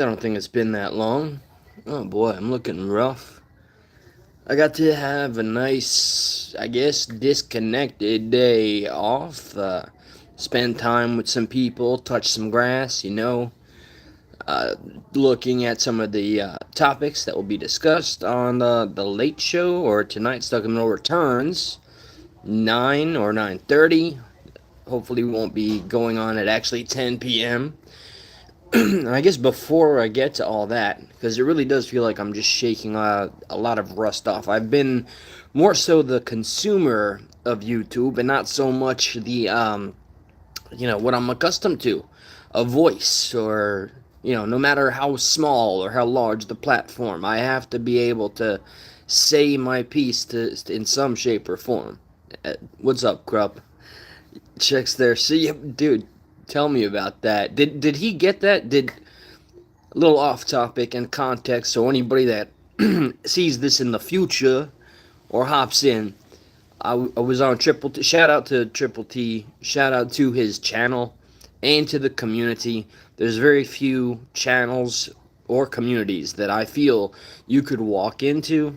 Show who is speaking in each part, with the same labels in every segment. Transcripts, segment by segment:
Speaker 1: I don't think it's been that long. Oh boy, I'm looking rough. I got to have a nice, I guess, disconnected day off. Spend time with some people, touch some grass, uh, looking at some of the topics that will be discussed on the Late Show or tonight's Stuck in the Middle Returns, 9 or 9:30. Hopefully, we won't be going on at actually 10 p.m. And I guess before I get to all that, because it really does feel like I'm just shaking a lot of rust off. I've been more so the consumer of YouTube and not so much the, what I'm accustomed to. A voice or, no matter how small or how large the platform, I have to be able to say my piece in some shape or form. What's up, Krupp? Checks there. See, dude, tell me about that. Did he get that? Did a little off topic and context, so anybody that sees this in the future or hops in, I was on Triple T. Shout out to Triple T. Shout out to his channel and to the community. There's very few channels or communities that I feel you could walk into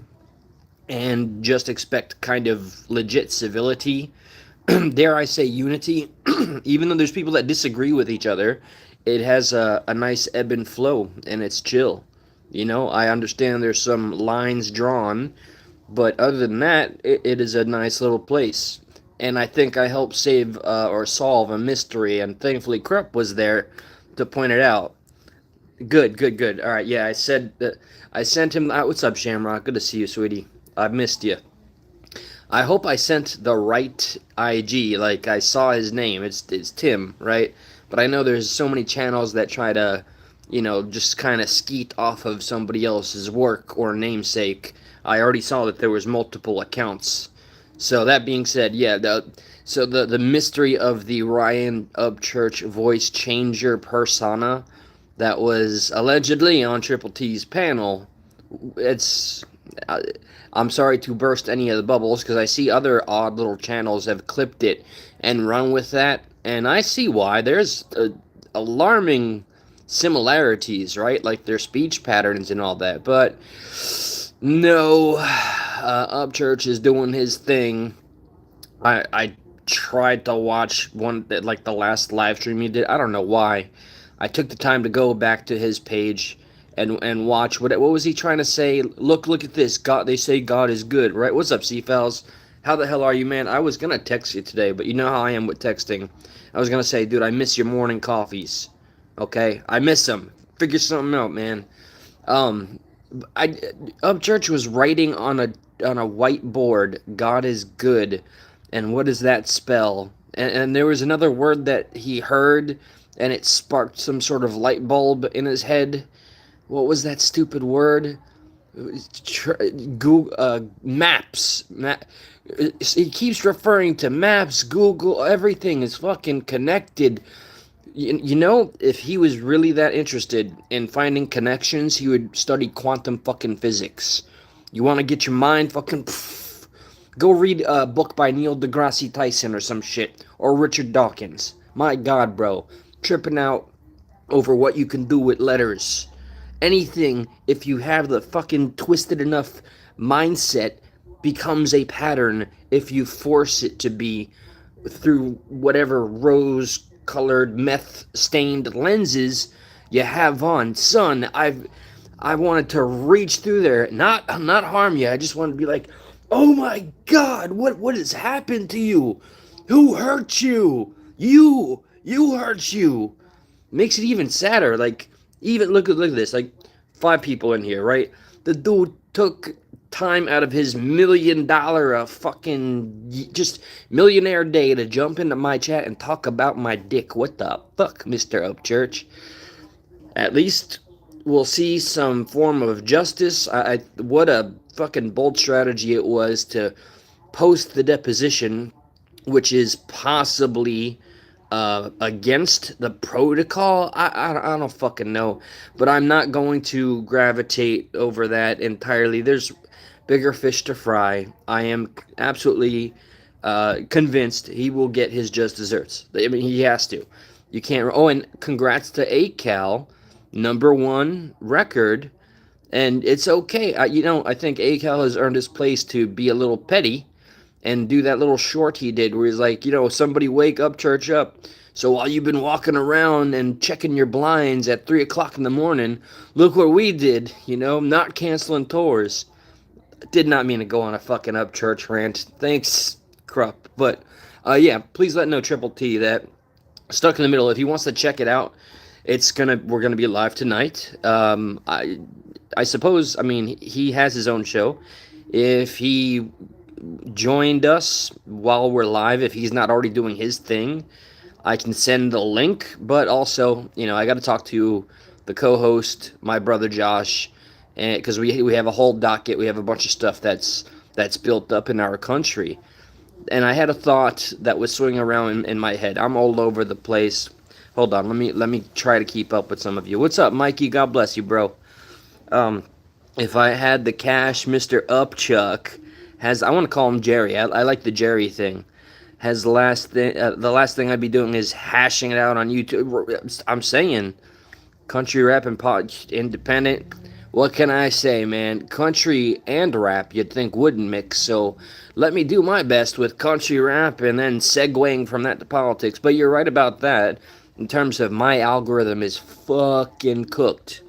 Speaker 1: and just expect kind of legit civility, dare I say unity. Even though there's people that disagree with each other, it has a nice ebb and flow and it's chill. I understand there's some lines drawn, but other than that, it is a nice little place. And I think I helped save or solve a mystery, and thankfully Krupp was there to point it out. Good, good, good. All right, yeah, I said that I sent him. What's up, Shamrock? Good to see you, sweetie. I've missed you. I hope I sent the right IG. Like I saw his name. It's Tim, right? But I know there's so many channels that try to, just kind of skeet off of somebody else's work or namesake. I already saw that there was multiple accounts. So that being said, yeah, the mystery of the Ryan Upchurch voice changer persona that was allegedly on Triple T's panel. It's uh, I'm sorry to burst any of the bubbles because I see other odd little channels have clipped it and run with that, and I see why. There's alarming similarities, right? Like their speech patterns and all that. But no, Upchurch is doing his thing. I tried to watch one that like the last live stream he did. I don't know why. I took the time to go back to his page and watch what was he trying to say? Look at this. God, they say God is good, right? What's up, Seafels? How the hell are you, man? I was gonna text you today, but you know how I am with texting. I was gonna say, dude, I miss your morning coffees. Okay, I miss them. Figure something out, man. Um, I Upchurch was writing on a whiteboard. God is good, and what does that spell? And there was another word that he heard, and it sparked some sort of light bulb in his head. What was that stupid word? Google maps. He keeps referring to maps. Google. Everything is fucking connected. If he was really that interested in finding connections, he would study quantum fucking physics. You want to get your mind fucking. Go read a book by Neil deGrasse Tyson or some shit. Or Richard Dawkins. My god, bro. Tripping out over what you can do with letters. Anything, if you have the fucking twisted enough mindset, becomes a pattern if you force it to be through whatever rose colored meth stained lenses you have on. Son, I wanted to reach through there, not harm you. I just wanted to be like, oh my god, what has happened to you? Who hurt you? You hurt you. Makes it even sadder. Like, even look at this. Like, 5 people in here, right? The dude took time out of his $1 million fucking just millionaire day to jump into my chat and talk about my dick. What the fuck, Mr. Upchurch? At least we'll see some form of justice. What a fucking bold strategy it was to post the deposition, which is possibly against the protocol. I don't fucking know, but I'm not going to gravitate over that entirely. There's bigger fish to fry. I am absolutely convinced he will get his just desserts. I mean, he has to. You can't. Oh, and congrats to ACAL. #1 record, and it's okay. I think ACAL has earned his place to be a little petty and do that little short he did where he's like, somebody wake up, church up. So while you've been walking around and checking your blinds at 3 o'clock in the morning, look what we did, not canceling tours. Did not mean to go on a fucking up church rant. Thanks, Krupp. But, yeah, please let know Triple T that Stuck in the Middle, if he wants to check it out, we're gonna be live tonight. I suppose, he has his own show. If he joined us while we're live, if he's not already doing his thing, I can send the link. But also, I got to talk to the co-host, my brother Josh, and because we have a whole docket, we have a bunch of stuff that's built up in our country. And I had a thought that was swinging around in my head. I'm all over the place. Hold on, let me try to keep up with some of you. What's up, Mikey? God bless you, bro. If I had the cash, Mr. Upchuck I want to call him Jerry. I like the Jerry thing. The last thing I'd be doing is hashing it out on YouTube. I'm saying, country rap and independent. What can I say, man? Country and rap, you'd think wouldn't mix. So let me do my best with country rap and then segueing from that to politics. But you're right about that. In terms of my algorithm is fucking cooked.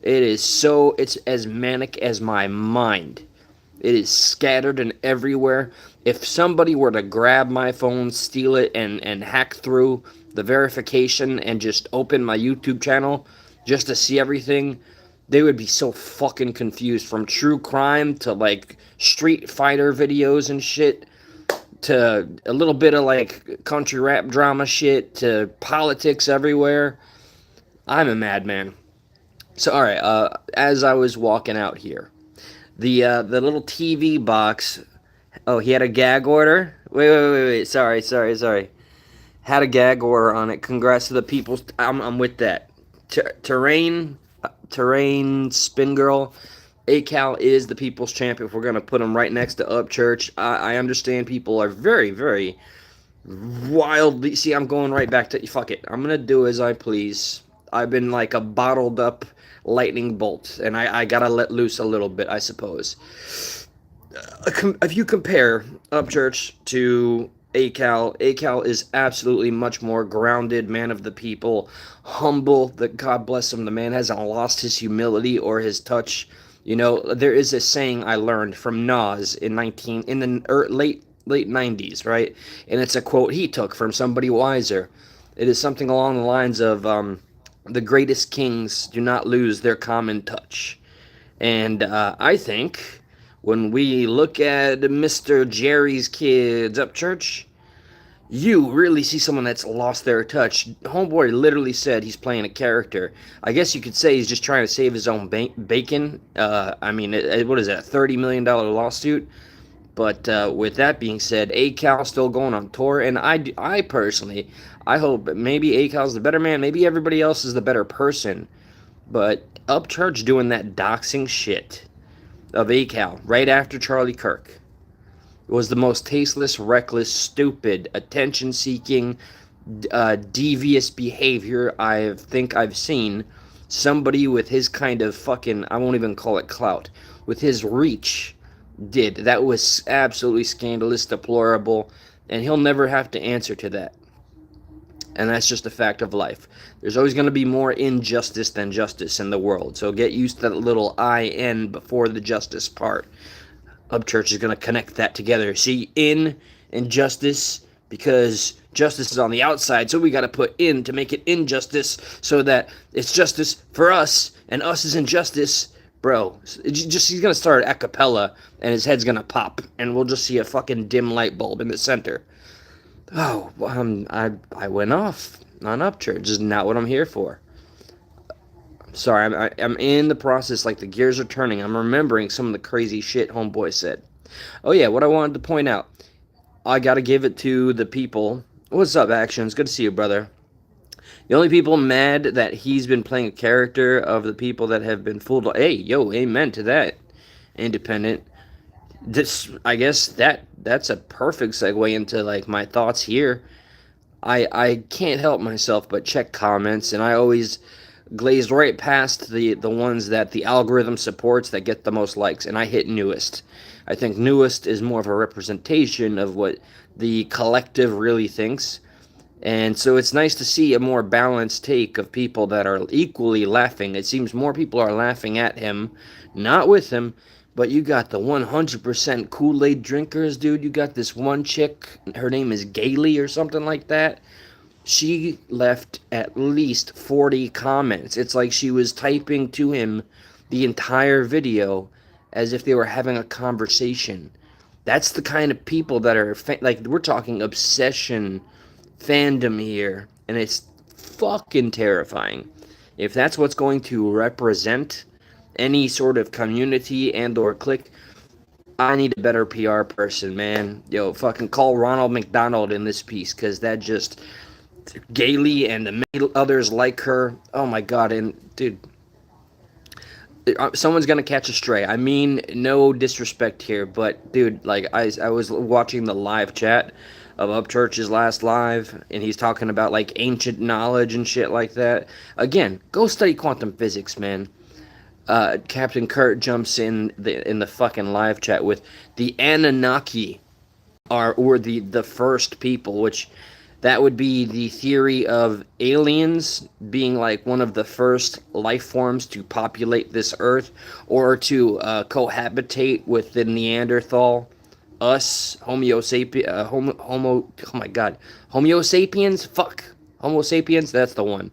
Speaker 1: It's as manic as my mind. It is scattered and everywhere. If somebody were to grab my phone, steal it, and hack through the verification and just open my YouTube channel just to see everything, they would be so fucking confused. From true crime to, like, Street Fighter videos and shit, to a little bit of, like, country rap drama shit, to politics everywhere. I'm a madman. So, alright, as I was walking out here, the little TV box. Oh, he had a gag order? Wait. Sorry. Had a gag order on it. Congrats to the people. I'm with that. Terrain, Spin Girl. ACAL is the people's champion. If we're going to put him right next to Upchurch. I understand people are very, very wildly. See, I'm going right back to. Fuck it. I'm going to do as I please. I've been like a bottled up lightning bolt, and I gotta let loose a little bit, I suppose. If you compare Upchurch to ACAL is absolutely much more grounded, man of the people, humble. That God bless him, the man hasn't lost his humility or his touch. There is a saying I learned from Nas in the late 90s, right? And it's a quote he took from somebody wiser. It is something along the lines of the greatest kings do not lose their common touch. And I think when we look at Mr. Jerry's Kids Upchurch, you really see someone that's lost their touch. Homeboy literally said he's playing a character. I guess you could say he's just trying to save his own bacon. What is that, a $30 million lawsuit? But with that being said, ACAL still going on tour, and I personally, I hope maybe ACAL's the better man, maybe everybody else is the better person, but Upchurch doing that doxing shit of ACAL right after Charlie Kirk was the most tasteless, reckless, stupid, attention-seeking, devious behavior I think I've seen somebody with his kind of fucking, I won't even call it clout, with his reach did. That was absolutely scandalous, deplorable, and he'll never have to answer to that. And that's just a fact of life. There's always going to be more injustice than justice in the world, so get used to that little IN before the justice part. Upchurch is going to connect that together. See, in and justice, because justice is on the outside, so we got to put in to make it injustice, so that it's justice for us, and us is injustice. Bro, he's going to start a cappella, and his head's going to pop, and we'll just see a fucking dim light bulb in the center. Oh, I went off on Upchurch. This is not what I'm here for. Sorry, I'm in the process, like the gears are turning. I'm remembering some of the crazy shit Homeboy said. Oh yeah, what I wanted to point out. I gotta give it to the people. What's up, Actions? Good to see you, brother. The only people mad that he's been playing a character of the people that have been fooled. Hey, yo, amen to that. Independent. I guess that's a perfect segue into like my thoughts here. I can't help myself but check comments, and I always glazed right past the ones that the algorithm supports that get the most likes, and I hit newest. I think newest is more of a representation of what the collective really thinks. And so it's nice to see a more balanced take of people that are equally laughing. It seems more people are laughing at him, not with him, but you got the 100% Kool-Aid drinkers, dude. You got this one chick, her name is Gailey or something like that. She left at least 40 comments. It's like she was typing to him the entire video as if they were having a conversation. That's the kind of people that are, like, we're talking obsession fandom here, and it's fucking terrifying. If that's what's going to represent any sort of community and or clique, I need a better PR person, man. Yo, fucking call Ronald McDonald in this piece, because that just, Gailey and the many others like her, oh my god. And dude, someone's gonna catch a stray. I mean, no disrespect here, but dude, like, I was watching the live chat of Upchurch's last live, and he's talking about like ancient knowledge and shit like that. Again, go study quantum physics, man. Captain Kurt jumps in the fucking live chat with the Anunnaki were the first people, which that would be the theory of aliens being like one of the first life forms to populate this earth, or to cohabitate with the Neanderthal, us, Homo sapiens, oh my god, Homo sapiens, fuck, Homo sapiens, that's the one.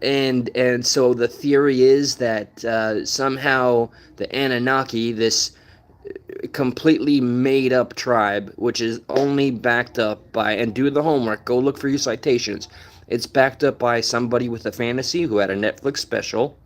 Speaker 1: And so the theory is that somehow the Anunnaki, this completely made up tribe, which is only backed up by, and do the homework, go look for your citations. It's backed up by somebody with a fantasy who had a Netflix special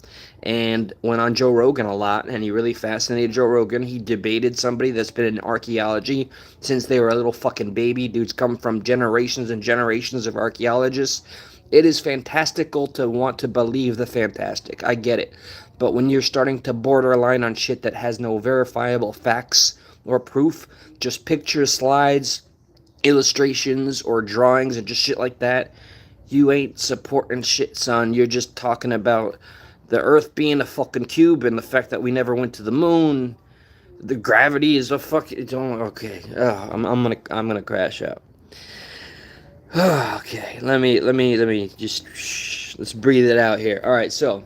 Speaker 1: and went on Joe Rogan a lot, and he really fascinated Joe Rogan. He debated somebody that's been in archaeology since they were a little fucking baby. Dudes come from generations and generations of archaeologists. It is fantastical to want to believe the fantastic. I get it. But when you're starting to borderline on shit that has no verifiable facts or proof, just pictures, slides, illustrations, or drawings, and just shit like that, you ain't supporting shit, son. You're just talking about the Earth being a fucking cube and the fact that we never went to the moon. The gravity is a fucking. Okay, I'm gonna crash out. Okay, let me just let's breathe it out here. All right, so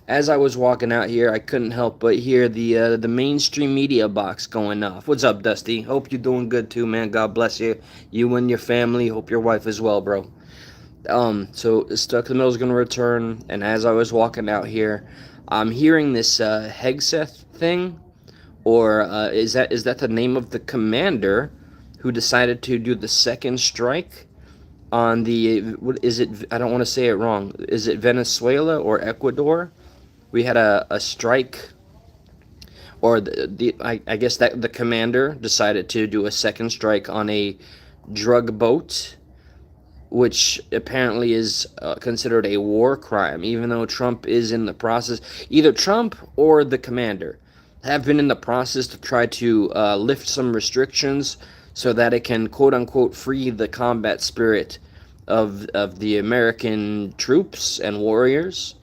Speaker 1: as I was walking out here, I couldn't help but hear the mainstream media box going off. What's up, Dusty? Hope you're doing good too, man. God bless you, you and your family. Hope your wife as well, bro. So Stuck in the Middle is gonna return, and as I was walking out here, I'm hearing this Hegseth thing, or is that the name of the commander who decided to do the second strike on the, what is it? I don't want to say it wrong. Is it Venezuela or Ecuador? We had a strike, or I guess that the commander decided to do a second strike on a drug boat, which apparently is considered a war crime, even though Trump is in the process. Either Trump or the commander have been in the process to try to lift some restrictions so that it can, quote unquote, free the combat spirit of the American troops and warriors.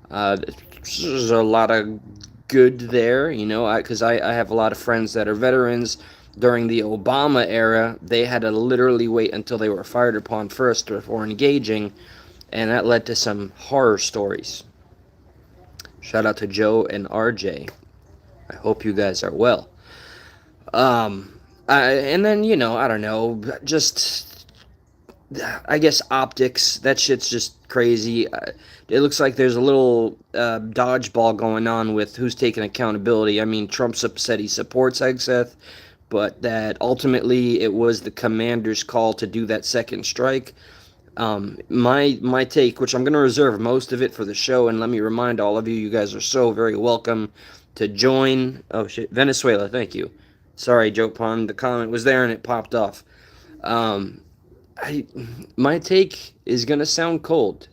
Speaker 1: There's a lot of good there, you know, because I have a lot of friends that are veterans. During the Obama era, they had to literally wait until they were fired upon first before engaging, and that led to some horror stories. Shout out to Joe and RJ. I hope you guys are well. And then, you know, I don't know, just, I guess optics, that shit's just crazy. It looks like there's a little dodgeball going on with who's taking accountability. I mean, Trump said he supports Hegseth, but that ultimately it was the commander's call to do that second strike. My take, which I'm going to reserve most of it for the show, and let me remind all of you, you guys are so very welcome to join. Oh shit, Venezuela, thank you. Sorry, Joe Pond, the comment was there and it popped off. My take is going to sound cold.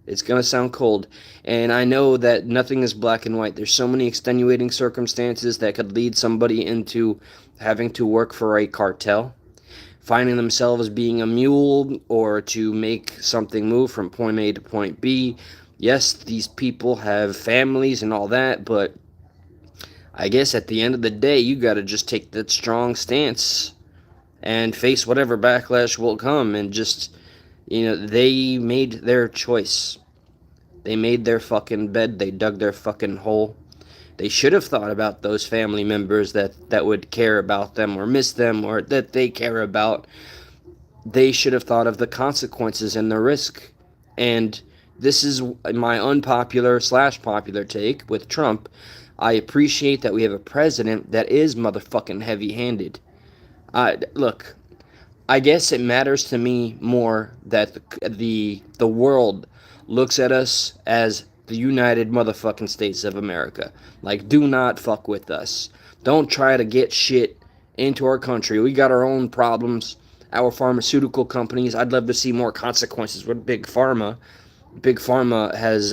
Speaker 1: It's going to sound cold. And I know that nothing is black and white. There's so many extenuating circumstances that could lead somebody into having to work for a cartel. finding themselves being a mule or to make something move from point A to point B. Yes, these people have families and all that, but I guess at the end of the day, you gotta just take that strong stance and face whatever backlash will come and just, they made their choice. They made their fucking bed, they dug their fucking hole. They should have thought about those family members that would care about them or miss them or that they care about. They should have thought of the consequences and the risk. And this is my unpopular / popular take with Trump. I appreciate that we have a president that is motherfucking heavy-handed. Look, I guess it matters to me more that the world looks at us as the United motherfucking States of America. Like, do not fuck with us. Don't try to get shit into our country. We got our own problems. Our pharmaceutical companies. I'd love to see more consequences with Big Pharma. Big Pharma has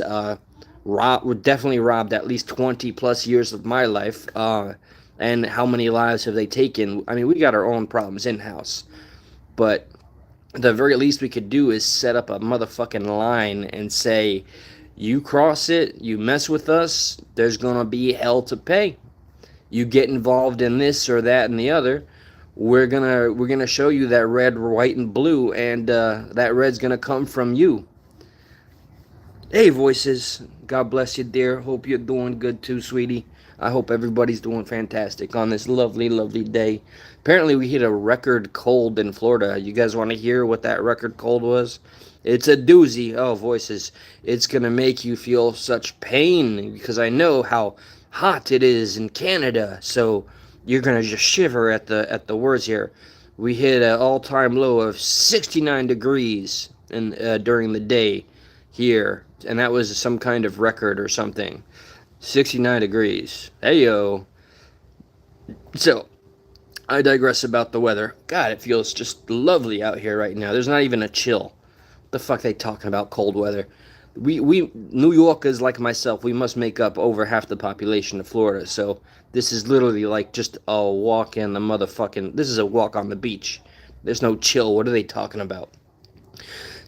Speaker 1: definitely robbed at least 20 plus years of my life. And how many lives have they taken? I mean, we got our own problems in-house. But the very least we could do is set up a motherfucking line and say, you cross it, you mess with us, there's gonna be hell to pay. You get involved in this or that and the other, we're gonna show you that red, white, and blue, and that red's gonna come from you. Hey, voices, God bless you, dear. Hope you're doing good too, sweetie. I hope everybody's doing fantastic on this lovely, lovely day. Apparently, we hit a record cold in Florida. You guys want to hear what that record cold was? It's a doozy. Oh, voices. It's going to make you feel such pain because I know how hot it is in Canada. So you're going to just shiver at the words here. We hit an all-time low of 69 degrees during the day here. And that was some kind of record or something. 69 degrees. Hey, yo. So, I digress about the weather. God, it feels just lovely out here right now. There's not even a chill. What the fuck they talking about cold weather? We New Yorkers like myself, we must make up over half the population of Florida. So, this is literally like just a walk in the motherfucking... This is a walk on the beach. There's no chill. What are they talking about?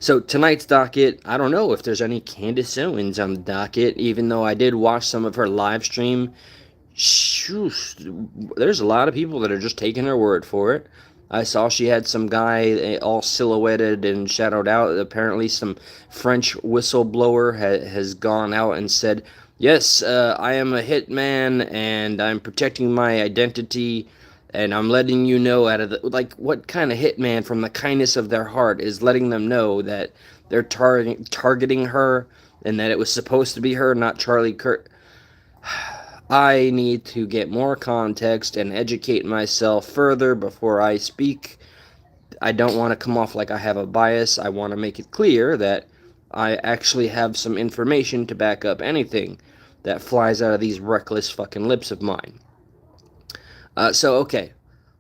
Speaker 1: So tonight's docket, I don't know if there's any Candace Owens on the docket, even though I did watch some of her live stream. There's a lot of people that are just taking her word for it. I saw she had some guy all silhouetted and shadowed out. Apparently some French whistleblower has gone out and said, yes, I am a hitman and I'm protecting my identity. And I'm letting you know what kind of hitman from the kindness of their heart is letting them know that they're targeting her and that it was supposed to be her, not Charlie Kirk. I need to get more context and educate myself further before I speak. I don't want to come off like I have a bias. I want to make it clear that I actually have some information to back up anything that flies out of these reckless fucking lips of mine. Okay,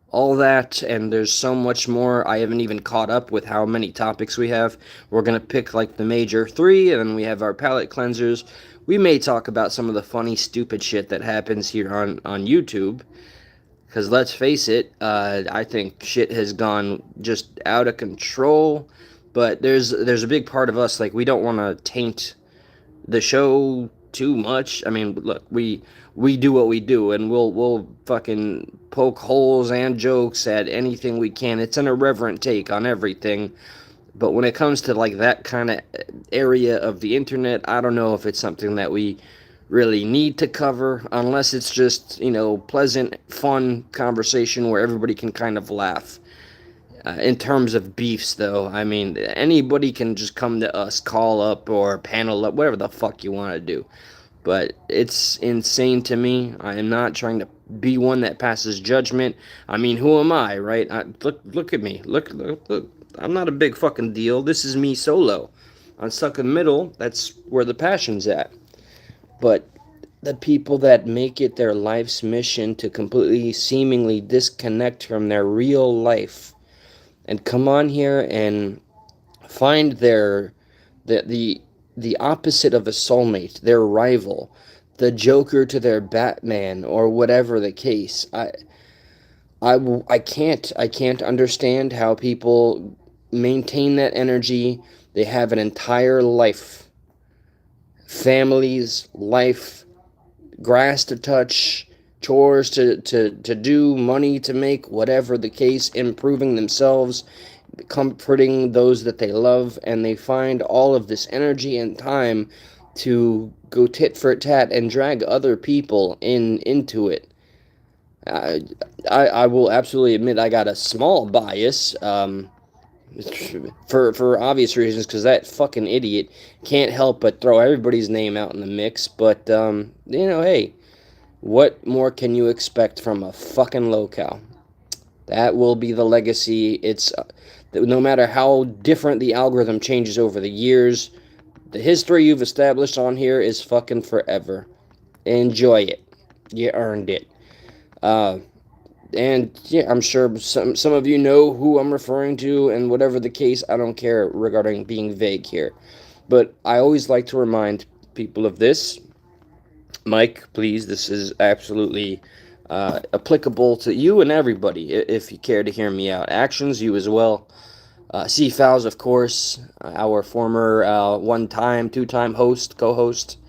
Speaker 1: all that, and there's so much more. I haven't even caught up with how many topics we have. We're going to pick, like, the major 3, and then we have our palate cleansers. We may talk about some of the funny, stupid shit that happens here on YouTube, because let's face it, I think shit has gone just out of control, but there's a big part of us, like, we don't want to taint the show too much. I mean, look, we do what we do, and we'll fucking poke holes and jokes at anything we can. It's an irreverent take on everything. But when it comes to like that kind of area of the internet, I don't know if it's something that we really need to cover, unless it's just, pleasant, fun conversation where everybody can kind of laugh. In terms of beefs, though, I mean, anybody can just come to us, call up or panel up, whatever the fuck you want to do. But it's insane to me. I am not trying to be one that passes judgment. I mean, who am I, right? Look at me. Look. I'm not a big fucking deal. This is me solo. On Stuck in the Middle, that's where the passion's at. But the people that make it their life's mission to completely, seemingly disconnect from their real life and come on here and find the opposite of a soulmate, their rival, the Joker to their Batman, or whatever the case. I can't understand how people maintain that energy. They have an entire life, families, life, grass to touch, chores to do, money to make, whatever the case, improving themselves, comforting those that they love, and they find all of this energy and time to go tit for tat and drag other people into it. I, I will absolutely admit I got a small bias, for obvious reasons, because that fucking idiot can't help but throw everybody's name out in the mix. But hey, what more can you expect from a fucking locale? That will be the legacy. It's no matter how different the algorithm changes over the years, the history you've established on here is fucking forever. Enjoy it. You earned it. Uh, and yeah, I'm sure some of you know who I'm referring to, and whatever the case, I don't care regarding being vague here. But I always like to remind people of this. Mike, please, this is absolutely applicable to you and everybody, if you care to hear me out. Actions, you as well. C-Fowls, of course, our former one-time, two-time host, co-host.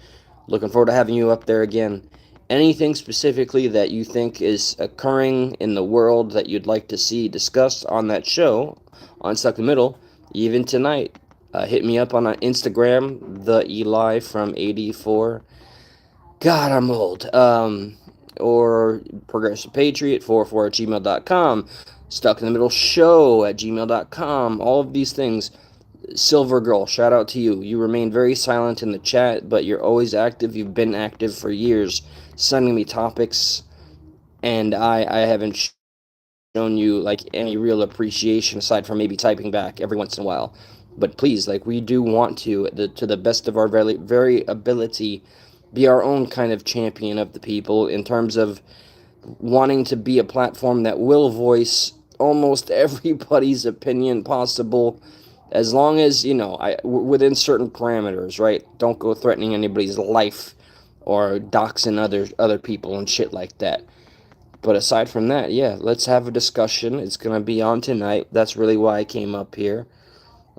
Speaker 1: Looking forward to having you up there again. Anything specifically that you think is occurring in the world that you'd like to see discussed on that show, on Stuck in the Middle, even tonight, hit me up on Instagram, the Eli from 84. God, I'm old. Or Progressive Patriot 44 at gmail.com. Stuck in the Middle Show at gmail.com. All of these things. Silver Girl, shout out to you. You remain very silent in the chat, but you're always active. You've been active for years, sending me topics, and I haven't shown you like any real appreciation aside from maybe typing back every once in a while. But please, like, we do want to the best of our very ability, be our own kind of champion of the people in terms of wanting to be a platform that will voice almost everybody's opinion possible, as long as, within certain parameters, right? Don't go threatening anybody's life or doxing other people and shit like that. But aside from that, yeah, let's have a discussion. It's gonna be on tonight. That's really why I came up here.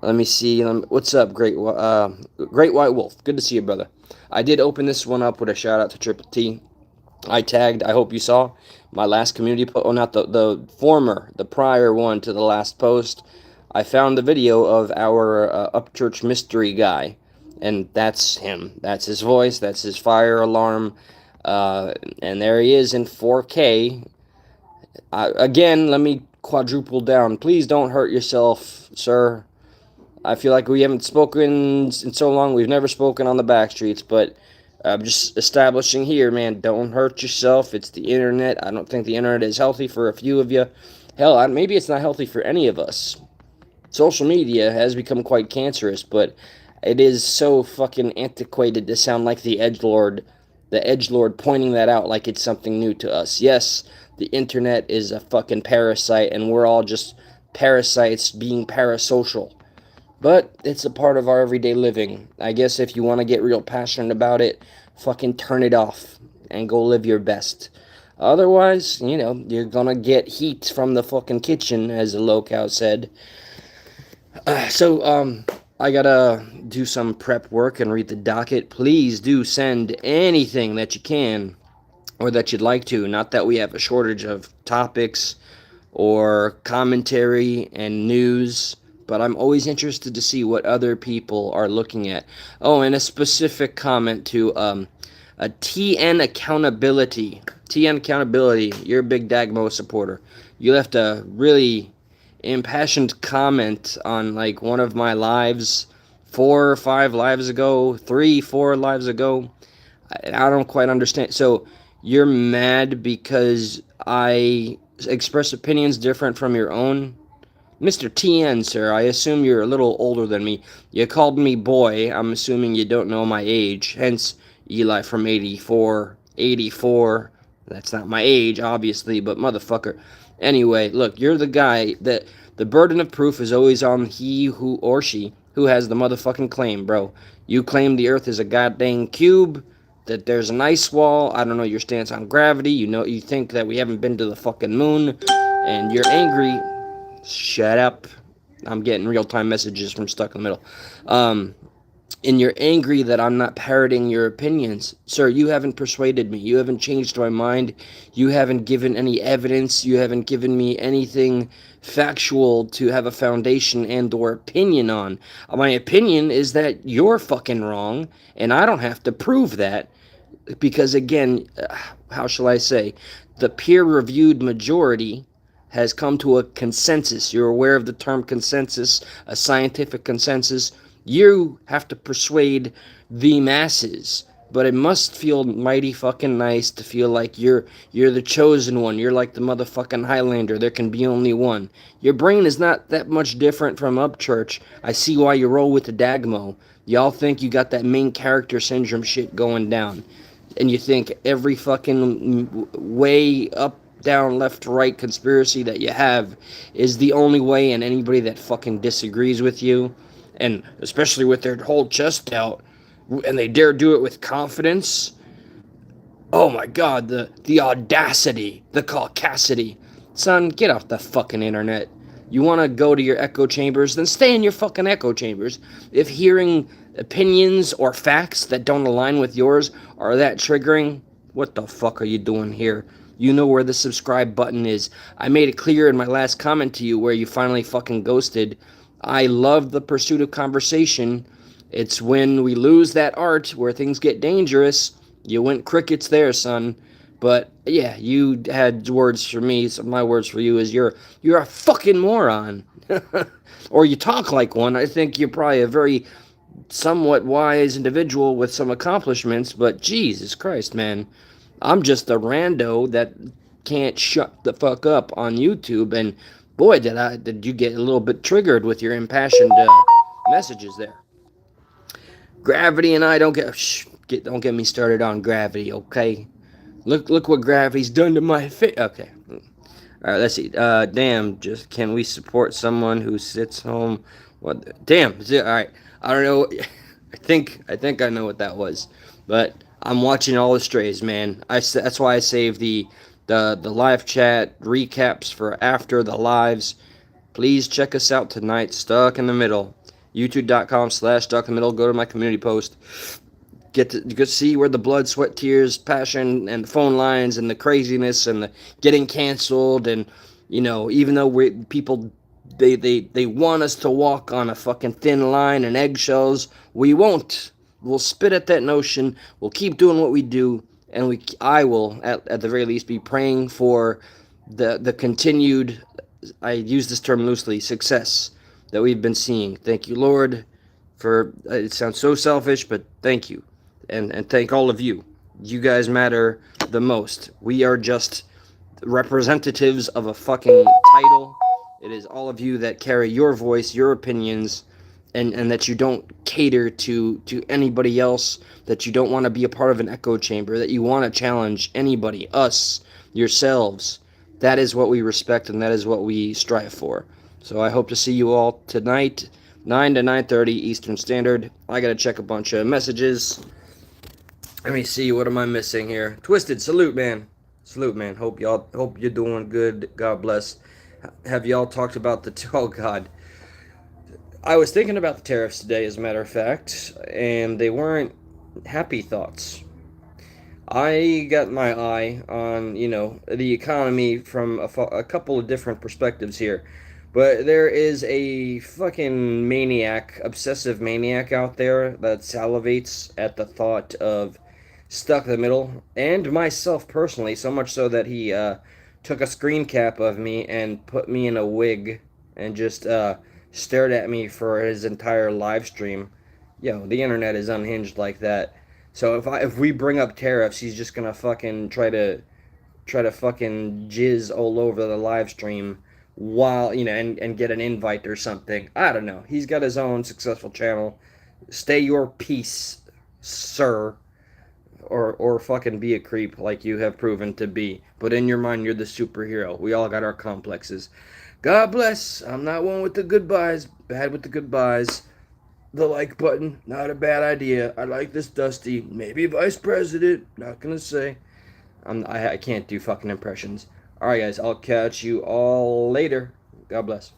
Speaker 1: Let me see. What's up, Great White Wolf? Good to see you, brother. I did open this one up with a shout out to Triple T. I tagged, I hope you saw, my last community post. Oh, not the prior one to the last post. I found the video of our Upchurch mystery guy, and that's him. That's his voice. That's his fire alarm. And there he is in 4K. Again, let me quadruple down. Please don't hurt yourself, sir. I feel like we haven't spoken in so long. We've never spoken on the back streets, but I'm just establishing here, man, don't hurt yourself. It's the internet. I don't think the internet is healthy for a few of you. Hell, maybe it's not healthy for any of us. Social media has become quite cancerous, but it is so fucking antiquated to sound like the edgelord pointing that out like it's something new to us. Yes, the internet is a fucking parasite, and we're all just parasites being parasocial. But it's a part of our everyday living. I guess if you want to get real passionate about it, fucking turn it off and go live your best. Otherwise, you're gonna get heat from the fucking kitchen, as the locale said. So, I gotta do some prep work and read the docket. Please do send anything that you can, or that you'd like to. Not that we have a shortage of topics or commentary and news, but I'm always interested to see what other people are looking at. Oh, and a specific comment to a TN Accountability. TN Accountability, you're a big Dagmo supporter. You left a really impassioned comment on like one of my lives 4 or 5 lives ago, 3, 4 lives ago. I don't quite understand. So you're mad because I express opinions different from your own? Mr. TN, sir, I assume you're a little older than me. You called me boy. I'm assuming you don't know my age. Hence, Eli from 84. 84. That's not my age, obviously, but motherfucker. Anyway, look, you're the guy that the burden of proof is always on he who or she who has the motherfucking claim, bro. You claim the earth is a goddamn cube, that there's an ice wall. I don't know your stance on gravity. You think that we haven't been to the fucking moon. and you're angry. Shut up. I'm getting real-time messages from Stuck in the Middle. And you're angry that I'm not parroting your opinions. Sir, you haven't persuaded me. You haven't changed my mind. You haven't given any evidence. You haven't given me anything factual to have a foundation and or opinion on. My opinion is that you're fucking wrong, and I don't have to prove that because, again, how shall I say, the peer-reviewed majority has come to a consensus. You're aware of the term consensus, a scientific consensus. You have to persuade the masses, but it must feel mighty fucking nice to feel like you're the chosen one. You're like the motherfucking Highlander. There can be only one. Your brain is not that much different from Upchurch. I see why you roll with the Dagmo. Y'all think you got that main character syndrome shit going down, and you think every fucking way up, down, left, right conspiracy that you have is the only way, and anybody that fucking disagrees with you, and especially with their whole chest out, and they dare do it with confidence. Oh my god, the audacity, the caucasity. Son, get off the fucking internet. You want to go to your echo chambers? Then stay in your fucking echo chambers. If hearing opinions or facts that don't align with yours are that triggering, what the fuck are you doing here? You know where the subscribe button is. I made it clear in my last comment to you where you finally fucking ghosted. I love the pursuit of conversation. It's when we lose that art where things get dangerous. You went crickets there, son. But yeah, you had words for me. So my words for you is you're a fucking moron, or you talk like one. I think you're probably a very somewhat wise individual with some accomplishments. But Jesus Christ, man, I'm just a rando that can't shut the fuck up on YouTube. And boy, did you get a little bit triggered with your impassioned messages there. Gravity and I don't don't get me started on Gravity, okay? Look what Gravity's done to my face. Okay. All right, let's see. Damn, just can we support someone who sits home? What? Damn. All right. I don't know. I think I know what that was, but I'm watching all the strays, man. That's why I save the live chat recaps for after the lives. Please check us out tonight. Stuck in the Middle. YouTube.com/Stuck in the Middle. Go to my community post. Get to see where the blood, sweat, tears, passion, and the phone lines, and the craziness, and the getting canceled, and even though people they want us to walk on a fucking thin line and eggshells, we won't. We'll spit at that notion. We'll keep doing what we do, and I will at the very least be praying for the continued, I use this term loosely, success that we've been seeing. Thank you, Lord, for it sounds so selfish, but thank you. And thank all of you. You guys matter the most. We are just representatives of a fucking title. It is all of you that carry your voice, your opinions, and that you don't cater to anybody else, that you don't want to be a part of an echo chamber, that you want to challenge anybody, us, yourselves. That is what we respect, and that is what we strive for. So I hope to see you all tonight, 9 to 9:30 Eastern Standard. I gotta check a bunch of messages. Let me see, what am I missing here? Twisted, salute, man. Salute, man. Hope you're doing good. God bless. Have y'all talked about oh God. I was thinking about the tariffs today, as a matter of fact, and they weren't happy thoughts. I got my eye on, the economy from a couple of different perspectives here. But there is a fucking maniac, obsessive maniac out there that salivates at the thought of Stuck in the Middle, and myself personally, so much so that he took a screen cap of me and put me in a wig and just stared at me for his entire live stream. The internet is unhinged like that. So if we bring up tariffs, he's just gonna fucking try to fucking jizz all over the live stream while and get an invite or something. I don't know. He's got his own successful channel. Stay your peace, sir. Or fucking be a creep like you have proven to be. But in your mind, you're the superhero. We all got our complexes. God bless. I'm not one with the goodbyes. Bad with the goodbyes. The like button, not a bad idea. I like this Dusty. Maybe vice president. Not gonna say. I can't do fucking impressions. All right, guys, I'll catch you all later. God bless.